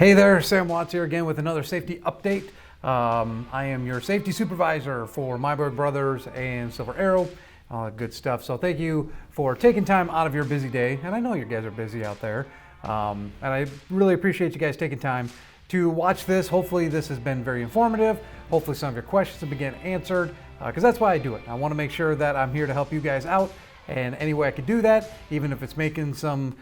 Hey there, Sam Watts here again with another safety update. I am your safety supervisor for Meiborg Brothers and Silver Arrow. All that good stuff. So thank you for taking time out of your busy day. And I know you guys are busy out there. And I really appreciate you guys taking time to watch this. Hopefully this has been very informative. Hopefully some of your questions have been answered, because that's why I do it. I want to make sure that I'm here to help you guys out. And any way I can do that, even if it's making some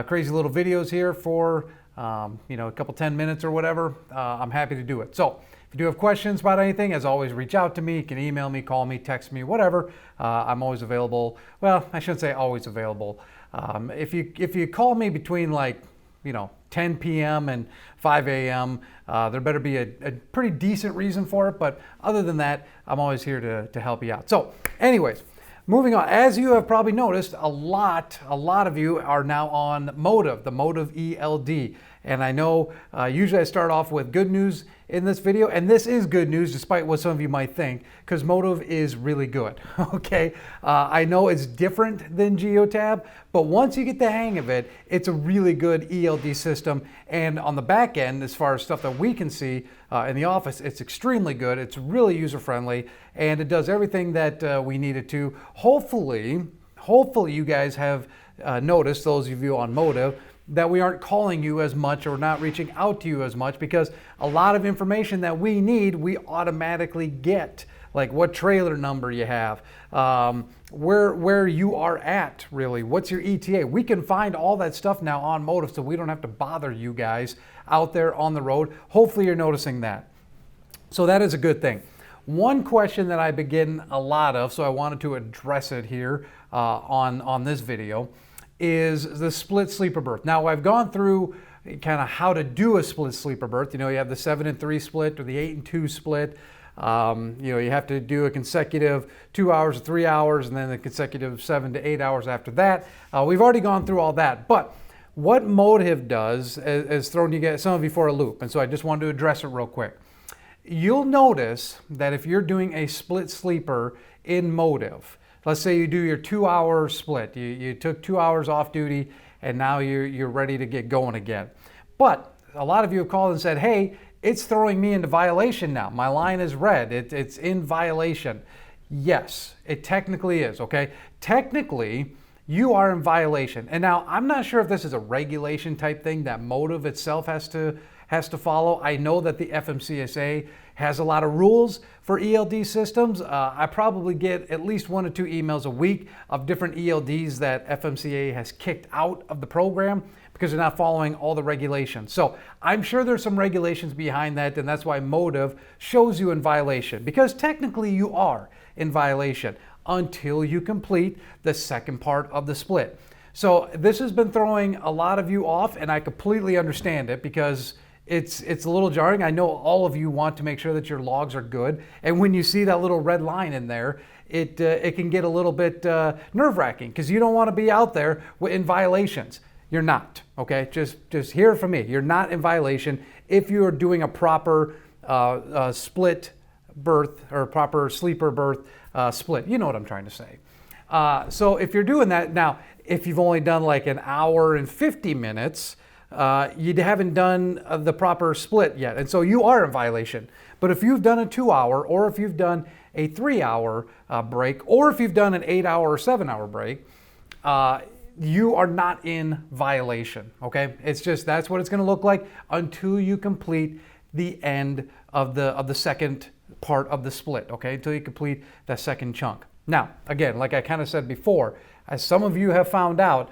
crazy little videos here for a couple 10 minutes or whatever, I'm happy to do it. So if you do have questions about anything, as always, reach out to me. You can email me, call me, text me, whatever. I'm always available. Well, I shouldn't say always available. If you call me between 10 p.m. and 5 a.m., there better be a pretty decent reason for it. But other than that, I'm always here to help you out. So anyways, moving on, as you have probably noticed, a lot of you are now on Motive, the Motive ELD. And I know usually I start off with good news in this video, and this is good news despite what some of you might think, because Motive is really good, okay? I know it's different than Geotab, but once you get the hang of it, it's a really good ELD system. And on the back end, as far as stuff that we can see in the office, it's extremely good. It's really user-friendly, and it does everything that we need it to. Hopefully you guys have noticed, those of you on Motive, that we aren't calling you as much or not reaching out to you as much, because a lot of information that we need, we automatically get, like what trailer number you have, where you are at, really, what's your ETA. We can find all that stuff now on Motive, so we don't have to bother you guys out there on the road. Hopefully you're noticing that. So that is a good thing. One question that I begin a lot of, so I wanted to address it here on this video, is the split sleeper berth. Now, I've gone through kind of how to do a split sleeper berth. You have the 7 and 3 split or the 8 and 2 split. You have to do a consecutive 2 hours or 3 hours, and then the consecutive 7 to 8 hours after that. We've already gone through all that, but what Motive does is thrown some of you for a loop, and so I just wanted to address it real quick. You'll notice that if you're doing a split sleeper in Motive, let's say you do your 2-hour split. You took 2 hours off duty, and now you're ready to get going again. But a lot of you have called and said, hey, it's throwing me into violation now. My line is red. It's in violation. Yes, it technically is, okay? Technically, you are in violation. And now, I'm not sure if this is a regulation type thing that Motive itself has to follow. I know that the FMCSA has a lot of rules for ELD systems. I probably get at least 1 or 2 emails a week of different ELDs that FMCA has kicked out of the program because they're not following all the regulations. So I'm sure there's some regulations behind that, and that's why Motive shows you in violation, because technically you are in violation until you complete the second part of the split. So this has been throwing a lot of you off, and I completely understand it, because it's a little jarring. I know all of you want to make sure that your logs are good, and when you see that little red line in there, it can get a little bit nerve-wracking, because you don't want to be out there in violations. You're not, okay? Just hear it from me. You're not in violation if you are doing a proper split berth or proper sleeper berth split. You know what I'm trying to say. So if you're doing that, now, if you've only done like an hour and 50 minutes, you haven't done the proper split yet, and so you are in violation. But if you've done a 2-hour, or if you've done a 3-hour break, or if you've done an 8-hour or 7-hour break, you are not in violation, okay? It's just, that's what it's gonna look like until you complete the end of the second part of the split, okay? Until you complete that second chunk. Now, again, like I kind of said before, as some of you have found out,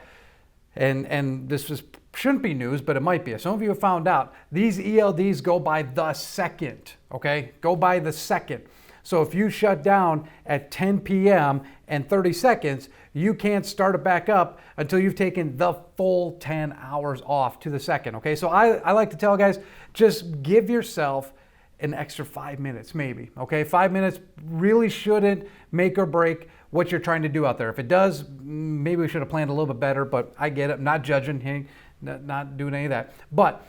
and this shouldn't be news, but it might be. Some of you have found out these ELDs go by the second, okay? Go by the second. So if you shut down at 10 p.m. and 30 seconds, you can't start it back up until you've taken the full 10 hours off to the second, okay? So I like to tell guys, just give yourself an extra 5 minutes maybe, okay? 5 minutes really shouldn't make or break what you're trying to do out there. If it does, maybe we should have planned a little bit better, but I get it. I'm not judging, hey, not doing any of that. But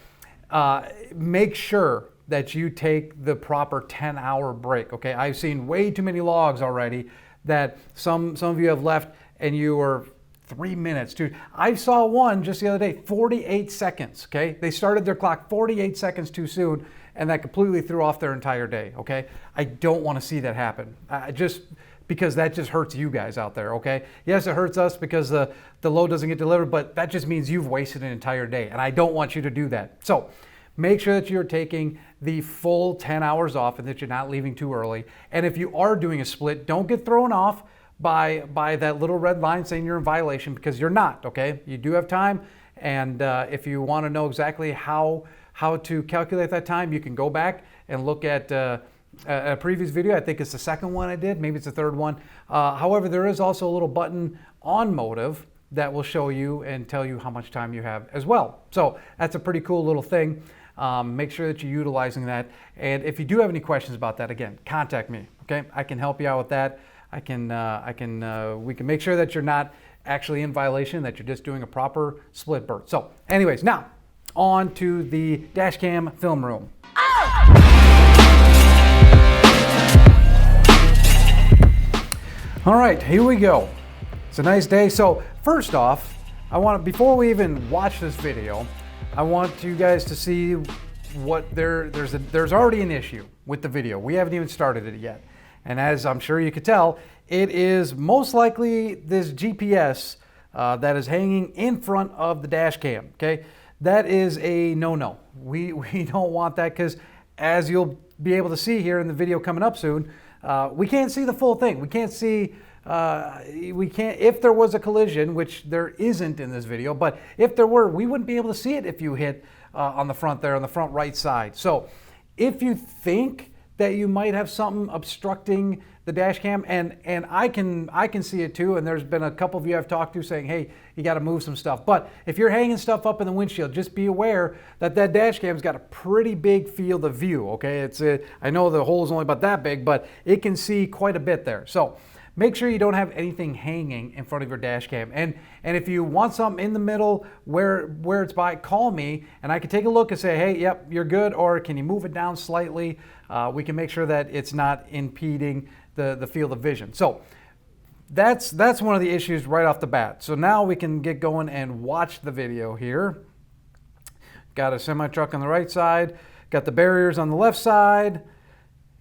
make sure that you take the proper 10-hour break, okay? I've seen way too many logs already that some of you have left and you were 3 minutes, dude. I saw one just the other day, 48 seconds, okay? They started their clock 48 seconds too soon, and that completely threw off their entire day, okay? I don't want to see that happen. Just because that just hurts you guys out there, okay? Yes, it hurts us because the load doesn't get delivered, but that just means you've wasted an entire day, and I don't want you to do that. So make sure that you're taking the full 10 hours off and that you're not leaving too early. And if you are doing a split, don't get thrown off by that little red line saying you're in violation, because you're not, okay? You do have time, and if you want to know exactly how to calculate that time, you can go back and look at a previous video. I think it's the second one I did, maybe it's the third one. However, there is also a little button on Motive that will show you and tell you how much time you have as well. So that's a pretty cool little thing. Make sure that you're utilizing that. And if you do have any questions about that, again, contact me, okay? I can help you out with that. We can make sure that you're not actually in violation, that you're just doing a proper split berth. So anyways, now on to the dash cam film room. All right, here we go. It's a nice day. So first off, before we even watch this video, I want you guys to see what there's already an issue with the video. We haven't even started it yet. And as I'm sure you could tell, it is most likely this GPS that is hanging in front of the dash cam, okay? That is a no-no. We don't want that, because as you'll be able to see here in the video coming up soon, we can't see the full thing. We can't see, if there was a collision, which there isn't in this video, but if there were, we wouldn't be able to see it if you hit on the front there, on the front right side. So if you think that you might have something obstructing the dash cam, and I can see it too, and there's been a couple of you I've talked to saying, hey, you got to move some stuff. But if you're hanging stuff up in the windshield, just be aware that dash cam's got a pretty big field of view, okay? I know the hole is only about that big, but it can see quite a bit there. So make sure you don't have anything hanging in front of your dash cam. And if you want something in the middle where it's by, call me and I can take a look and say, hey, yep, you're good, or can you move it down slightly? We can make sure that it's not impeding the field of vision. So that's one of the issues right off the bat. So now we can get going and watch the video here. Got a semi-truck on the right side, got the barriers on the left side,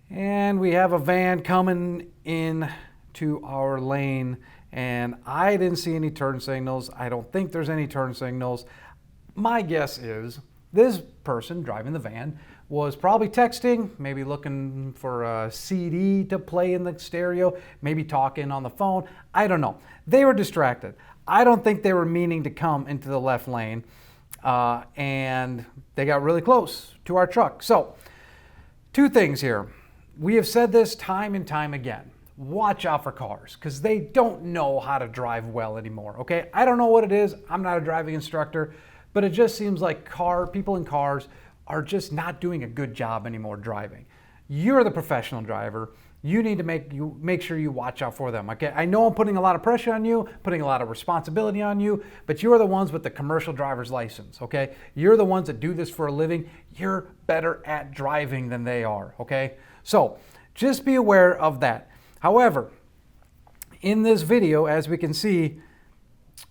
and we have a van coming in to our lane, and I didn't see any turn signals. I don't think there's any turn signals. My guess is this person driving the van was probably texting, maybe looking for a CD to play in the stereo, maybe talking on the phone. I don't know. They were distracted. I don't think they were meaning to come into the left lane, and they got really close to our truck. So, two things here. We have said this time and time again. Watch out for cars, because they don't know how to drive well anymore, okay? I don't know what it is. I'm not a driving instructor, but it just seems like people in cars are just not doing a good job anymore driving. You're the professional driver. You need to make sure you watch out for them, okay? I know I'm putting a lot of pressure on you, putting a lot of responsibility on you, but you're the ones with the commercial driver's license, okay? You're the ones that do this for a living. You're better at driving than they are, okay? So just be aware of that. However, in this video, as we can see,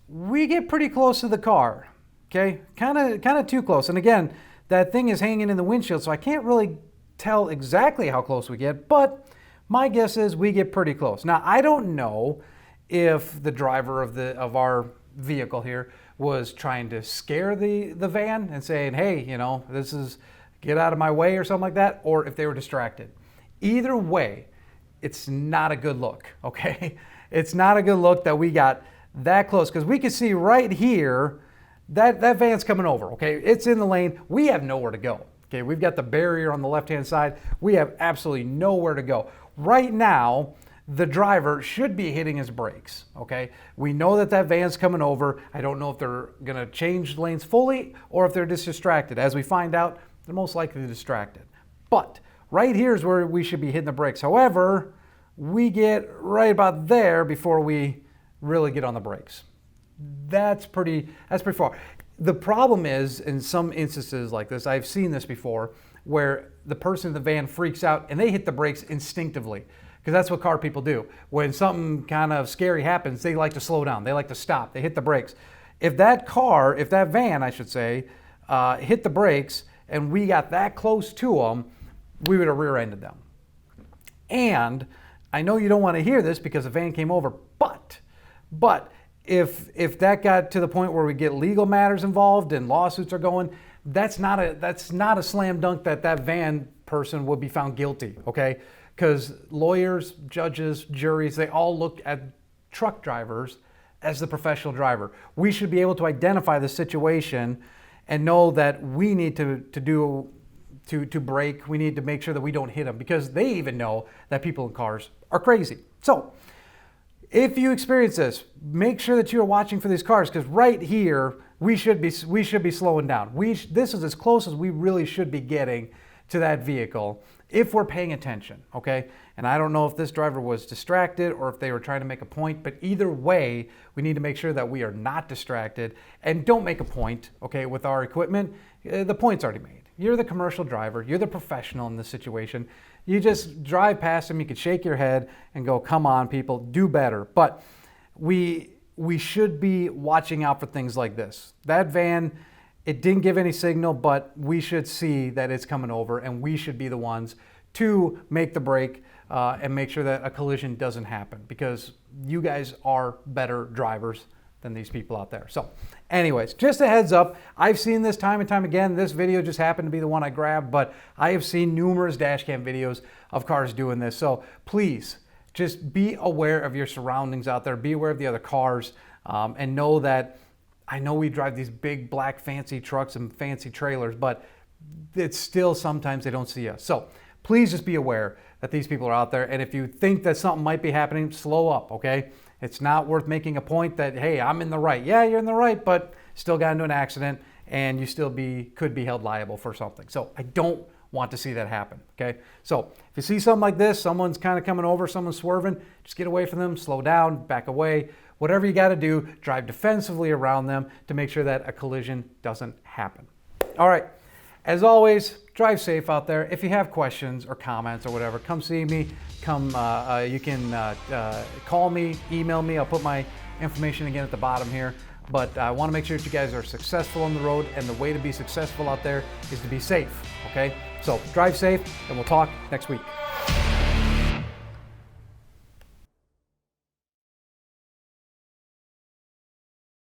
we get pretty close to the car, okay? Kind of too close. And again, that thing is hanging in the windshield, so I can't really tell exactly how close we get, but my guess is we get pretty close. Now, I don't know if the driver of our vehicle here was trying to scare the van and saying, hey, get out of my way or something like that, or if they were distracted. Either way, it's not a good look, okay? It's not a good look that we got that close, because we can see right here that van's coming over, okay? It's in the lane. We have nowhere to go, okay? We've got the barrier on the left-hand side. We have absolutely nowhere to go. Right now, the driver should be hitting his brakes, okay? We know that van's coming over. I don't know if they're gonna change lanes fully or if they're just distracted. As we find out, they're most likely distracted. But right here is where we should be hitting the brakes. However, we get right about there before we really get on the brakes. That's pretty far. The problem is, in some instances like this, I've seen this before, where the person in the van freaks out and they hit the brakes instinctively. because that's what car people do. When something kind of scary happens, they like to slow down. They like to stop. They hit the brakes. If that van, I should say, hit the brakes and we got that close to them, we would have rear-ended them. And I know you don't want to hear this because the van came over, but if that got to the point where we get legal matters involved and lawsuits are going, that's not a slam dunk that van person would be found guilty, okay? Because lawyers, judges, juries, they all look at truck drivers as the professional driver. We should be able to identify the situation and know that we need to brake. We need to make sure that we don't hit them, because they even know that people in cars are crazy. So if you experience this, make sure that you are watching for these cars, because right here we should be slowing down. This is as close as we really should be getting to that vehicle if we're paying attention, okay? And I don't know if this driver was distracted or if they were trying to make a point, but either way, we need to make sure that we are not distracted and don't make a point, okay, with our equipment. The point's already made. You're the commercial driver. You're the professional in this situation. You just drive past them. You can shake your head and go, come on, people, do better. But we should be watching out for things like this. That van, it didn't give any signal, but we should see that it's coming over, and we should be the ones to make the break and make sure that a collision doesn't happen, because you guys are better drivers than these people out there. So anyways, just a heads up, I've seen this time and time again. This video just happened to be the one I grabbed, but I have seen numerous dash cam videos of cars doing this. So please just be aware of your surroundings out there. Be aware of the other cars, and know that, I know we drive these big black fancy trucks and fancy trailers, but it's still sometimes they don't see us. So please just be aware that these people are out there. And if you think that something might be happening, slow up, okay? It's not worth making a point that, hey, I'm in the right. Yeah, you're in the right, but still got into an accident and you still could be held liable for something. So I don't want to see that happen, okay? So if you see something like this, someone's kind of coming over, someone's swerving, just get away from them, slow down, back away. Whatever you got to do, drive defensively around them to make sure that a collision doesn't happen. All right, as always, drive safe out there. If you have questions or comments or whatever, come see me. You can call me, email me. I'll put my information again at the bottom here. But I want to make sure that you guys are successful on the road, and the way to be successful out there is to be safe, okay? So drive safe, and we'll talk next week.